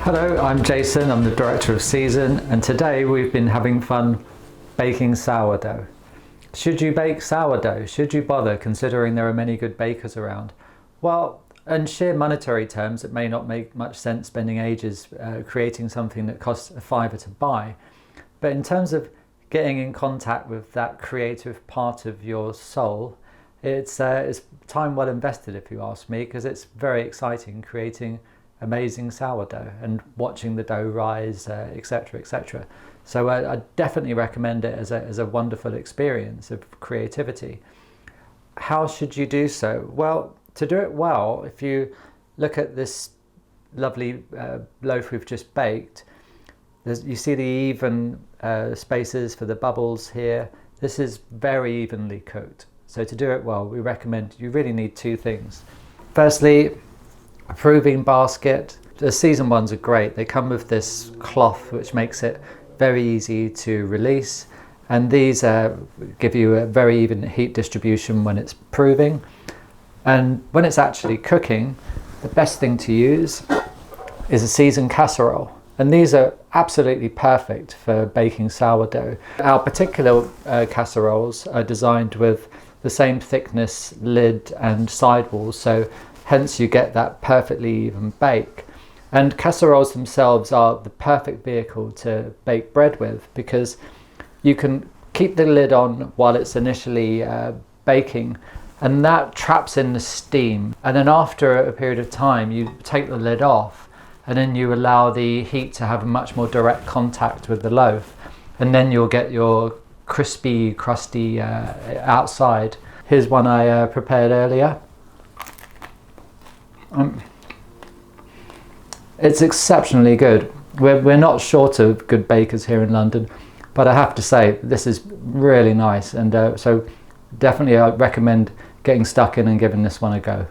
Hello, I'm Jason, I'm the director of Season, and today we've been having fun baking sourdough. Should you bake sourdough? Should you bother, considering there are many good bakers around? Well, in sheer monetary terms, it may not make much sense spending ages creating something that costs a fiver to buy. But in terms of getting in contact with that creative part of your soul, it's time well invested, if you ask me, because it's very exciting creating amazing sourdough and watching the dough rise, etc., etc. So I definitely recommend it as a wonderful experience of creativity. How should you do so? Well, to do it well, if you look at this lovely loaf we've just baked, you see the even spaces for the bubbles here. This is very evenly cooked. So to do it well, we recommend, you really need two things. Firstly, a proving basket. The Season ones are great. They come with this cloth which makes it very easy to release, and these give you a very even heat distribution when it's proving. And when it's actually cooking, the best thing to use is a Season casserole, and these are absolutely perfect for baking sourdough. Our particular casseroles are designed with the same thickness lid and sidewalls, so hence you get that perfectly even bake. And casseroles themselves are the perfect vehicle to bake bread with, because you can keep the lid on while it's initially baking, and that traps in the steam. And then after a period of time, you take the lid off, and then you allow the heat to have a much more direct contact with the loaf. And then you'll get your crispy, crusty outside. Here's one I prepared earlier. It's exceptionally good. We're not short of good bakers here in London, but I have to say this is really nice, and so definitely I recommend getting stuck in and giving this one a go.